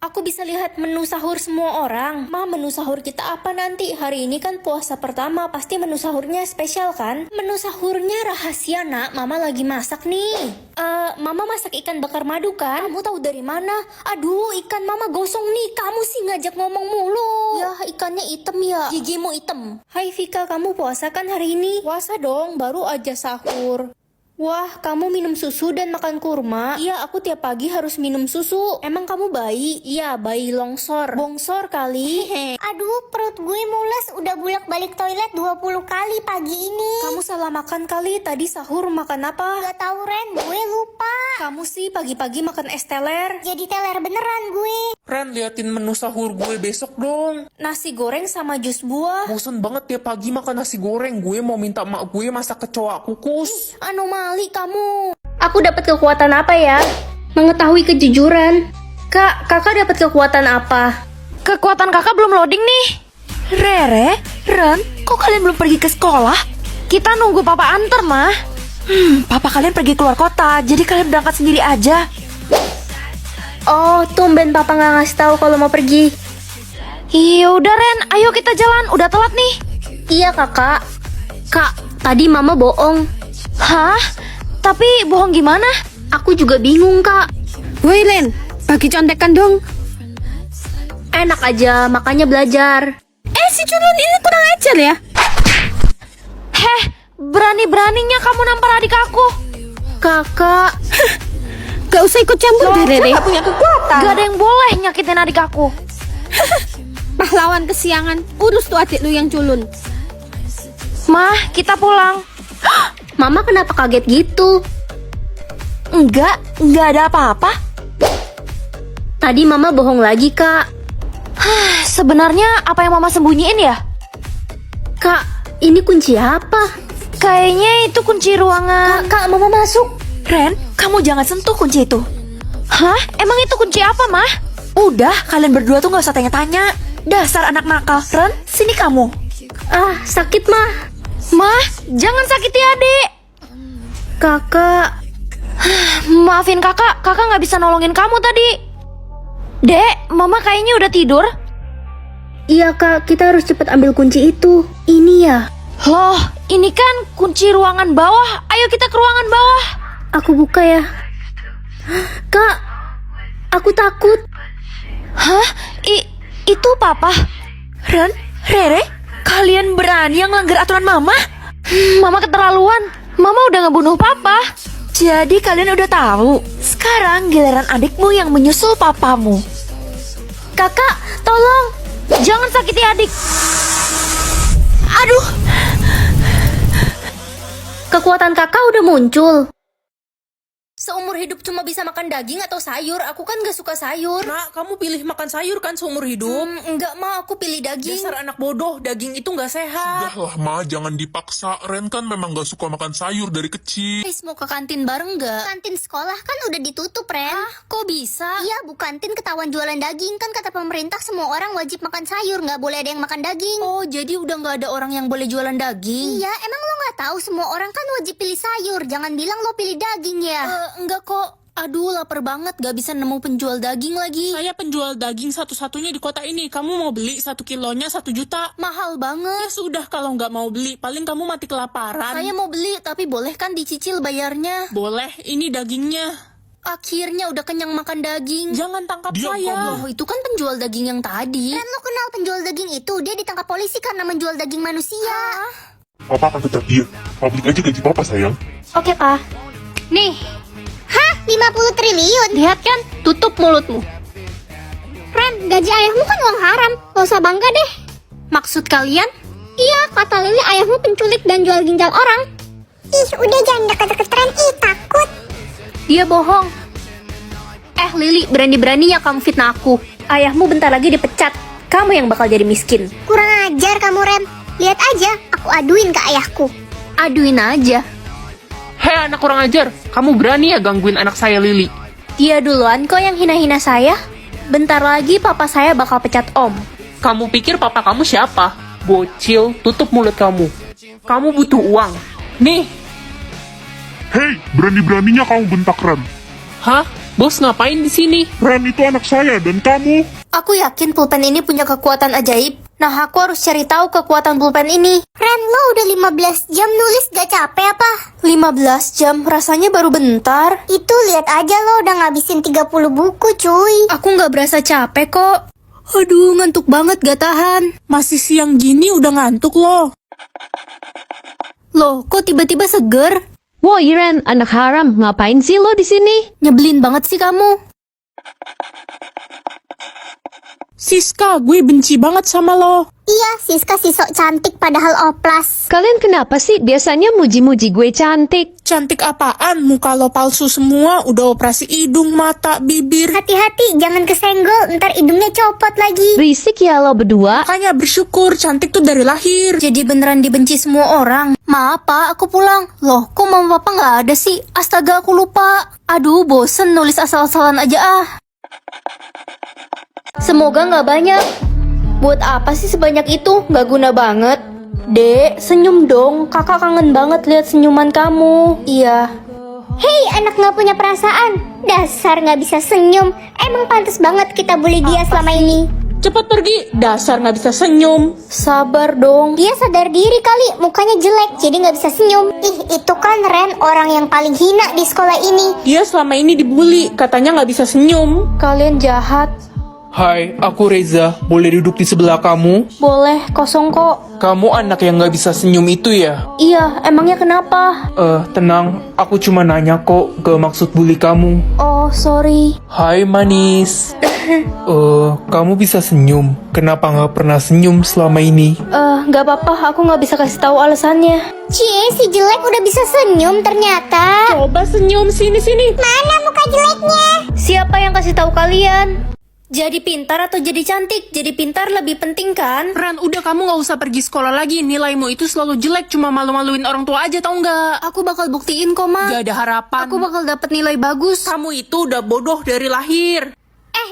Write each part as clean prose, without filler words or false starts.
Aku bisa lihat menu sahur semua orang. Ma, menu sahur kita apa nanti? Hari ini kan puasa pertama, pasti menu sahurnya spesial kan? Menu sahurnya rahasia, nak. Mama lagi masak nih. Mama masak ikan bakar madu kan? Kamu tahu dari mana? Aduh, ikan mama gosong nih. Kamu sih ngajak ngomong mulu. Ya, ikannya hitam ya. Gigimu hitam. Hai Vika, kamu puasa kan hari ini? Puasa dong, baru aja sahur. Wah, kamu minum susu dan makan kurma? Iya, aku tiap pagi harus minum susu. Emang kamu bayi? Iya, bayi longsor. Bongsor kali. Aduh, perut gue mules, udah bolak-balik toilet 20 kali pagi ini. Kamu salah makan kali, tadi sahur makan apa? Gak tahu Ren, gue lupa. Kamu sih pagi-pagi makan es teler. Jadi teler beneran gue. Ren, liatin menu sahur gue besok dong. Nasi goreng sama jus buah. Bosen banget tiap pagi makan nasi goreng. Gue mau minta emak gue masak kecoa kukus. Anomali kamu. Aku dapat kekuatan apa ya? Mengetahui kejujuran. Kakak dapat kekuatan apa? Kekuatan kakak belum loading nih. Rere, Ren, kok kalian belum pergi ke sekolah? Kita nunggu papa antar, mah. Papa kalian pergi keluar kota, jadi kalian berangkat sendiri aja. Oh, tumben papa nggak ngasih tahu kalau mau pergi. Iya udah Ren, ayo kita jalan, udah telat nih. Iya kakak. Kak, tadi mama bohong. Hah? Tapi bohong gimana? Aku juga bingung kak. Woi Len, bagi contekan dong. Enak aja, makanya belajar. Si culun ini kurang ajar ya. Heh, berani-beraninya kamu nampar adik aku. Kakak. Gak usah ikut campur deh Rere. Punya kekuatan. Gak ada yang boleh nyakitin adik aku. Pahlawan kesiangan, urus tuh adik lu yang culun. Mah, kita pulang. Mama kenapa kaget gitu? Enggak ada apa-apa. Tadi mama bohong lagi kak. Sebenarnya apa yang mama sembunyiin ya? Kak, ini kunci apa? Kayaknya itu kunci ruangan. Kak, mama masuk. Ren, kamu jangan sentuh kunci itu. Hah? Emang itu kunci apa, Mah? Udah, kalian berdua tuh gak usah tanya-tanya. Dasar anak nakal. Ren, sini kamu. Ah, sakit mah. Mah, jangan sakiti adik. Kakak. Maafin kakak gak bisa nolongin kamu tadi. Dek, mama kayaknya udah tidur. Iya kak, kita harus cepat ambil kunci itu. Ini ya. Loh, ini kan kunci ruangan bawah. Ayo kita ke ruangan bawah. Aku buka ya. Kak, aku takut. Hah? Itu papa? Ren, Rere, kalian berani yang ngelanggar aturan mama? Mama keterlaluan. Mama udah ngebunuh papa. Jadi kalian udah tahu. Sekarang giliran adikmu yang menyusul papamu. Kakak, tolong. Jangan sakiti adik. Aduh. Kekuatan kakak udah muncul. Seumur hidup cuma bisa makan daging atau sayur. Aku kan gak suka sayur. Nak, kamu pilih makan sayur kan seumur hidup? Enggak ma, aku pilih daging. Dasar anak bodoh, daging itu gak sehat. Udahlah Ma, jangan dipaksa. Ren kan memang gak suka makan sayur dari kecil. Guys, mau ke kantin bareng gak? Kantin sekolah kan udah ditutup Ren. Kok bisa? Iya, Bu kantin ketahuan jualan daging. Kan kata pemerintah semua orang wajib makan sayur, nggak boleh ada yang makan daging. Oh, jadi udah gak ada orang yang boleh jualan daging? Iya, emang lo nggak tahu semua orang kan wajib pilih sayur. Jangan bilang lo pilih daging ya. Enggak kok. Aduh, lapar banget, gak bisa nemu penjual daging lagi. Saya penjual daging satu-satunya di kota ini. Kamu mau beli 1 kilonya 1 juta? Mahal Ya banget. sudah, kalau nggak mau beli, paling kamu mati kelaparan. Saya mau beli, tapi boleh kan dicicil bayarnya? Boleh, ini dagingnya. Akhirnya udah kenyang makan daging. Jangan tangkap Diam saya. Oh, itu kan penjual daging yang tadi. Ren, lo kenal penjual daging itu? Dia ditangkap polisi karena menjual daging manusia. Papa akan pecat dia. Publik aja gaji Papa sayang. Oke, Pak. Nih, Hah? 50 triliun? lihat kan? Tutup mulutmu. Ren, gaji ayahmu kan uang haram. Gak usah bangga deh. Maksud kalian? Iya, kata Lili ayahmu penculik dan jual ginjal orang. Ih, udah jangan deket-deket Ren. Ih, takut. Dia bohong. Lili, berani-beraninya kamu fitnah aku. Ayahmu bentar lagi dipecat. Kamu yang bakal jadi miskin. Kurang ajar kamu Ren. Lihat aja, aku aduin ke ayahku. Aduin aja. Hei anak kurang ajar, kamu berani ya gangguin anak saya Lili? Dia duluan kok yang hina-hina saya. Bentar lagi papa saya bakal pecat om. Kamu pikir papa kamu siapa? Bocil, tutup mulut kamu. Kamu butuh uang. Nih. Hei, berani-beraninya kamu bentak Ren. Hah? Bos ngapain di sini? Ren itu anak saya dan kamu. Aku yakin pulpen ini punya kekuatan ajaib. Nah, aku harus cari tahu kekuatan pulpen ini. Ren, lo udah 15 jam nulis gak capek apa? 15 jam, rasanya baru bentar. Itu lihat aja lo udah ngabisin 30 buku cuy. Aku nggak berasa capek kok. Aduh, ngantuk banget gak tahan. Masih siang gini udah ngantuk loh. Loh, kok tiba-tiba seger? Woi Ren, anak haram, ngapain sih lo di sini? Nyebelin banget sih kamu. Siska, gue benci banget sama lo. Iya, Siska si sok cantik padahal oplas. Kalian kenapa sih biasanya muji-muji gue cantik? Cantik apaan? Muka lo palsu semua, udah operasi hidung, mata, bibir. Hati-hati, jangan kesenggol, ntar hidungnya copot lagi. Berisik ya lo berdua. Makanya bersyukur, cantik tuh dari lahir. Jadi beneran dibenci semua orang. Maaf pak, aku pulang. Loh, kok mama papa nggak ada sih? Astaga, aku lupa. Aduh, bosen nulis asal-asalan aja ah. Semoga nggak banyak. Buat apa sih sebanyak itu? Nggak guna banget. Dek, senyum dong. Kakak kangen banget lihat senyuman kamu. Iya. Hei, anak nggak punya perasaan. Dasar nggak bisa senyum. Emang pantas banget kita bully dia selama ini. Cepet pergi, dasar nggak bisa senyum. Sabar dong. Dia sadar diri kali, mukanya jelek, jadi nggak bisa senyum. Ih, itu kan Ren, orang yang paling hina di sekolah ini. Dia selama ini dibully, katanya nggak bisa senyum. Kalian jahat. Hai, aku Reza. Boleh duduk di sebelah kamu? Boleh, kosong kok. Kamu anak yang gak bisa senyum itu ya? Iya, emangnya kenapa? Tenang. Aku cuma nanya kok, gak maksud bully kamu. Oh, sorry. Hai manis. Kamu bisa senyum. Kenapa gak pernah senyum selama ini? Nggak apa-apa, aku nggak bisa kasih tahu alasannya. Cie, si jelek udah bisa senyum ternyata. Coba senyum, sini-sini. Mana muka jeleknya? Siapa yang kasih tahu kalian? Jadi pintar atau jadi cantik? Jadi pintar lebih penting kan? Ren, udah kamu nggak usah pergi sekolah lagi. Nilaimu itu selalu jelek, cuma malu-maluin orang tua aja, tau nggak? Aku bakal buktiin kok, Ma. Gak ada harapan. Aku bakal dapet nilai bagus. Kamu itu udah bodoh dari lahir.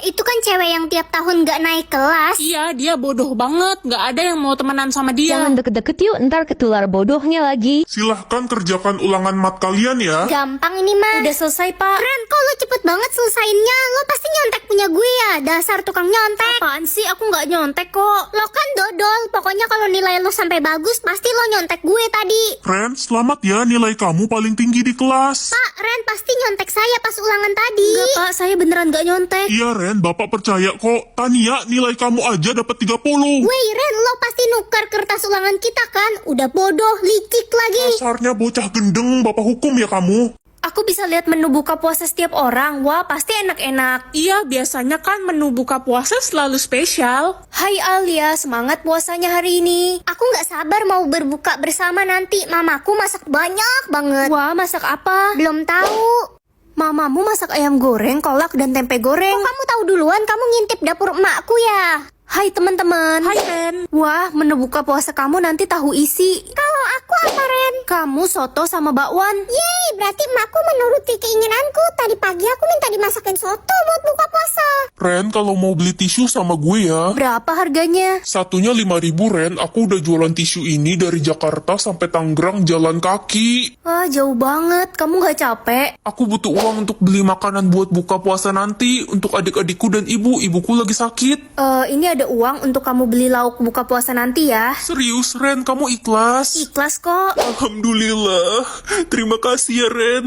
Itu kan cewek yang tiap tahun gak naik kelas. Iya, dia bodoh banget. Gak ada yang mau temenan sama dia. Jangan deket-deket yuk, ntar ketular bodohnya lagi. Silahkan kerjakan ulangan mat kalian ya. Gampang ini mah. Udah selesai, Pak. Ren, kok lo cepet banget selesainya? Lo pasti nyontek punya gue ya? Dasar tukang nyontek. Apaan sih? Aku nggak nyontek kok. Lo kan dodol. Pokoknya kalau nilai lo sampai bagus, pasti lo nyontek gue tadi. Ren, selamat ya, nilai kamu paling tinggi di kelas. Pak, Ren pasti nyontek saya pas ulangan tadi. Enggak, Pak. Saya beneran nggak nyontek. Iya Ren, bapak percaya kok. Tania, nilai kamu aja dapat 30. Woi Ren, lo pasti nukar kertas ulangan kita kan? Udah bodoh, licik lagi. Dasarnya bocah gendeng, bapak hukum ya kamu. Aku bisa lihat menu buka puasa setiap orang. Wah, pasti enak-enak. Iya, biasanya kan menu buka puasa selalu spesial. Hai Alia, semangat puasanya hari ini. Aku nggak sabar mau berbuka bersama nanti. Mamaku masak banyak banget. Wah, masak apa? Belum tahu. Mamamu masak ayam goreng, kolak, dan tempe goreng. Kok kamu tahu duluan? Kamu ngintip dapur emakku ya? Hai teman-teman. Hai Ren. Wah, menu buka puasa kamu nanti tahu isi. Kalau aku apa Ren? Kamu soto sama bakwan. Yeay, berarti emakku menuruti keinginanku. Tadi pagi aku minta dimasakin soto buat buka puasa. Ren, kalau mau beli tisu sama gue ya. Berapa harganya? Satunya 5.000 Ren, aku udah jualan tisu ini dari Jakarta sampai Tangerang jalan kaki. Wah, jauh banget. Kamu nggak capek? Aku butuh uang untuk beli makanan buat buka puasa nanti. Untuk adik-adikku dan ibuku lagi sakit. Ini ada uang untuk kamu beli lauk buka puasa nanti ya. Serius Ren, kamu ikhlas? Ikhlas kok. Alhamdulillah, terima kasih ya Ren.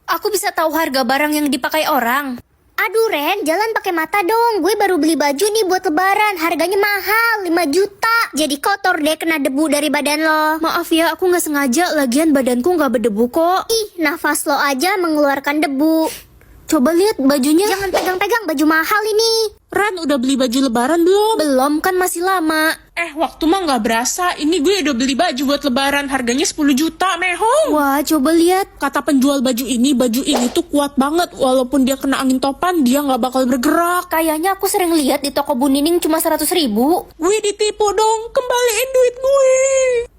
Aku bisa tahu harga barang yang dipakai orang. Aduh Ren, jalan pakai mata dong. Gue baru beli baju nih buat lebaran. Harganya mahal, 5 juta. Jadi kotor deh kena debu dari badan lo. Maaf ya, aku nggak sengaja. Lagian badanku nggak berdebu kok. Ih, nafas lo aja mengeluarkan debu. Coba lihat bajunya. Jangan pegang-pegang baju mahal ini. Ren, udah beli baju lebaran belum? Belum, kan masih lama. Waktu mah nggak berasa. Ini gue udah beli baju buat lebaran. Harganya 10 juta, mehong. Wah, coba lihat. Kata penjual baju ini tuh kuat banget. Walaupun dia kena angin topan, dia nggak bakal bergerak. Kayaknya aku sering lihat di toko Bu Nining cuma 100.000. Gue ditipu dong, kembaliin duit gue.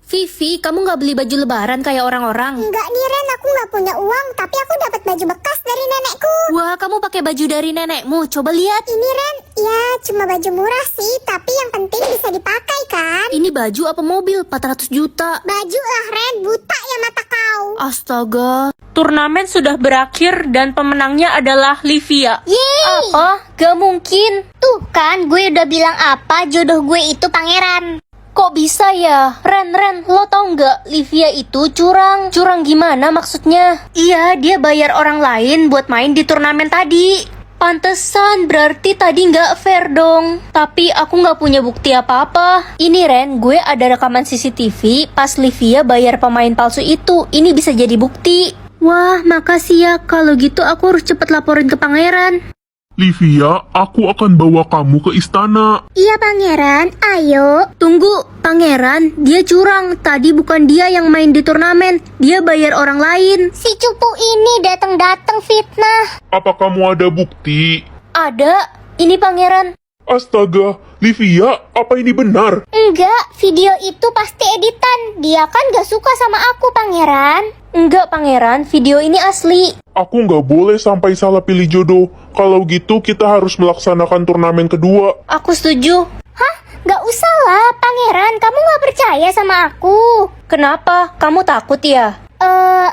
Vivi, kamu nggak beli baju lebaran kayak orang-orang? Enggak nih Ren, aku nggak punya uang. Tapi aku dapat baju bekas dari nenekku. Wah, kamu pakai baju dari nenekmu. Coba lihat. Ini Ren, Ya, cuma baju murah sih, tapi yang penting bisa dipakai kan? Ini baju apa mobil? 400 juta. Baju lah, Ren. Buta ya mata kau. Astaga. Turnamen sudah berakhir dan pemenangnya adalah Livia. Yeay! Apa? Gak mungkin. Tuh kan, gue udah bilang apa, jodoh gue itu pangeran. Kok bisa ya? Ren, lo tau nggak? Livia itu curang. Curang gimana maksudnya? Iya, dia bayar orang lain buat main di turnamen tadi. Pantesan, berarti tadi nggak fair dong. Tapi aku nggak punya bukti apa-apa. Ini Ren, gue ada rekaman CCTV pas Livia bayar pemain palsu itu. Ini bisa jadi bukti. Wah, makasih ya. Kalau gitu aku harus cepet laporin ke pangeran. Livia, aku akan bawa kamu ke istana. Iya pangeran, ayo. Tunggu, pangeran. Dia curang. Tadi bukan dia yang main di turnamen. Dia bayar orang lain. Si cupu ini datang-datang fitnah. Apa kamu ada bukti? Ada. Ini pangeran. Astaga, Livia, apa ini benar? Enggak, video itu pasti editan. Dia kan gak suka sama aku pangeran. Enggak pangeran, video ini asli. Aku nggak boleh sampai salah pilih jodoh. Kalau gitu kita harus melaksanakan turnamen kedua. Aku setuju. Hah? Gak usah lah pangeran, kamu gak percaya sama aku. Kenapa? Kamu takut ya?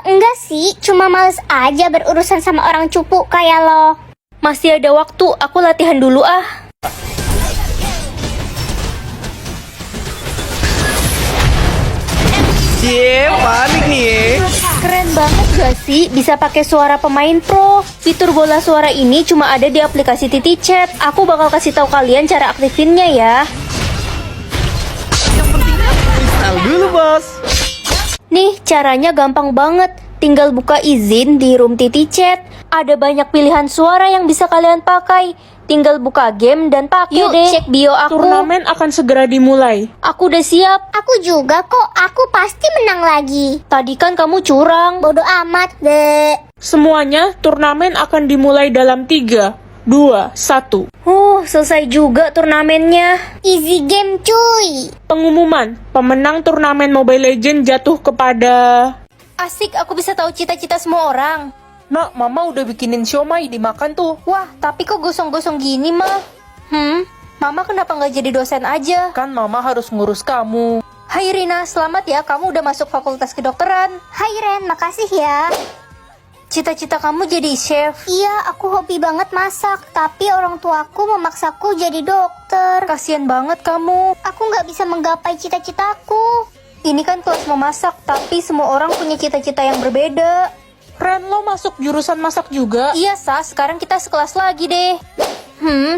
Enggak sih, cuma males aja berurusan sama orang cupu kayak lo. Masih ada waktu, aku latihan dulu ah. Panik nih. Keren banget gak sih bisa pakai suara pemain pro? Fitur bola suara ini cuma ada di aplikasi Titi Chat. Aku bakal kasih tahu kalian cara aktifinnya ya. Install dulu, bos. Nih, caranya gampang banget. Tinggal buka izin di room Titi Chat. Ada banyak pilihan suara yang bisa kalian pakai. Tinggal buka game dan pakai Yuk, deh. Cek bio aku. Turnamen akan segera dimulai. Aku udah siap. Aku juga kok, aku pasti menang lagi. Tadi kan kamu curang. Bodoh amat deh. Semuanya, turnamen akan dimulai dalam 3, 2, 1. Selesai juga turnamennya. Easy game cuy. Pengumuman, pemenang turnamen Mobile Legends jatuh kepada... Asik, aku bisa tahu cita-cita semua orang. Nak, mama udah bikinin siomay dimakan tuh. Wah, tapi kok gosong-gosong gini, mah? Mama kenapa nggak jadi dosen aja? Kan mama harus ngurus kamu. Hai Rina, selamat ya, kamu udah masuk fakultas kedokteran. Hai Ren, makasih ya. Cita-cita kamu jadi chef. Iya, aku hobi banget masak, tapi orang tuaku memaksaku jadi dokter. Kasian banget kamu. Aku nggak bisa menggapai cita-citaku. Ini kan kelas memasak, tapi semua orang punya cita-cita yang berbeda. Ren, lo masuk jurusan masak juga? Iya, Sa, sekarang kita sekelas lagi deh.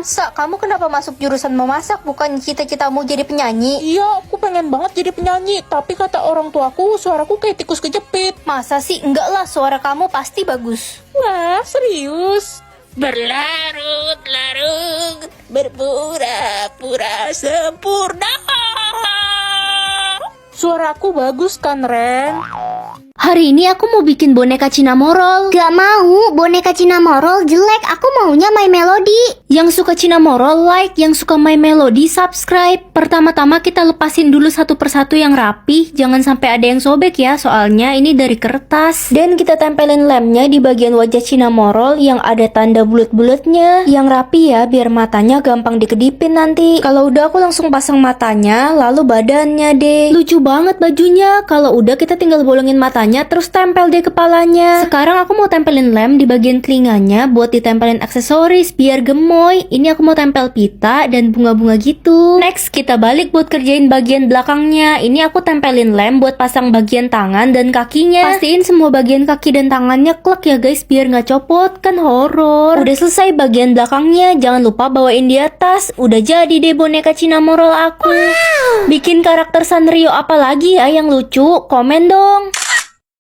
Sa, kamu kenapa masuk jurusan memasak, bukan cita-citamu jadi penyanyi? Iya, aku pengen banget jadi penyanyi. Tapi kata orang tuaku, suaraku kayak tikus kejepit. Masa sih? Enggak lah, suara kamu pasti bagus. Wah, serius? Berlarut-larut, berpura-pura sempurna. Suaraku bagus kan, Ren? Hari ini aku mau bikin boneka Cinnamoroll. Gak mau, boneka Cinnamoroll jelek, aku maunya My Melody. Yang suka Cinnamoroll like, yang suka My Melody subscribe. Pertama-tama kita lepasin dulu satu persatu yang rapi. Jangan sampai ada yang sobek ya, soalnya ini dari kertas. Dan kita tempelin lemnya di bagian wajah Cinnamoroll yang ada tanda bulat-bulatnya. Yang rapi ya, biar matanya gampang dikedipin nanti. Kalau udah aku langsung pasang matanya, lalu badannya deh. Lucu banget bajunya. Kalau udah kita tinggal bolongin matanya, terus tempel deh kepalanya. Sekarang aku mau tempelin lem di bagian telinganya buat ditempelin aksesoris biar gemoy. Ini aku mau tempel pita dan bunga-bunga gitu. Next, kita balik buat kerjain bagian belakangnya. Ini aku tempelin lem buat pasang bagian tangan dan kakinya. Pastiin semua bagian kaki dan tangannya klek ya guys, biar nggak copot, kan horor. Udah selesai bagian belakangnya, jangan lupa bawain di atas. Udah jadi deh boneka Cinnamoroll aku. Bikin karakter Sanrio apa lagi ya yang lucu? Komen dong.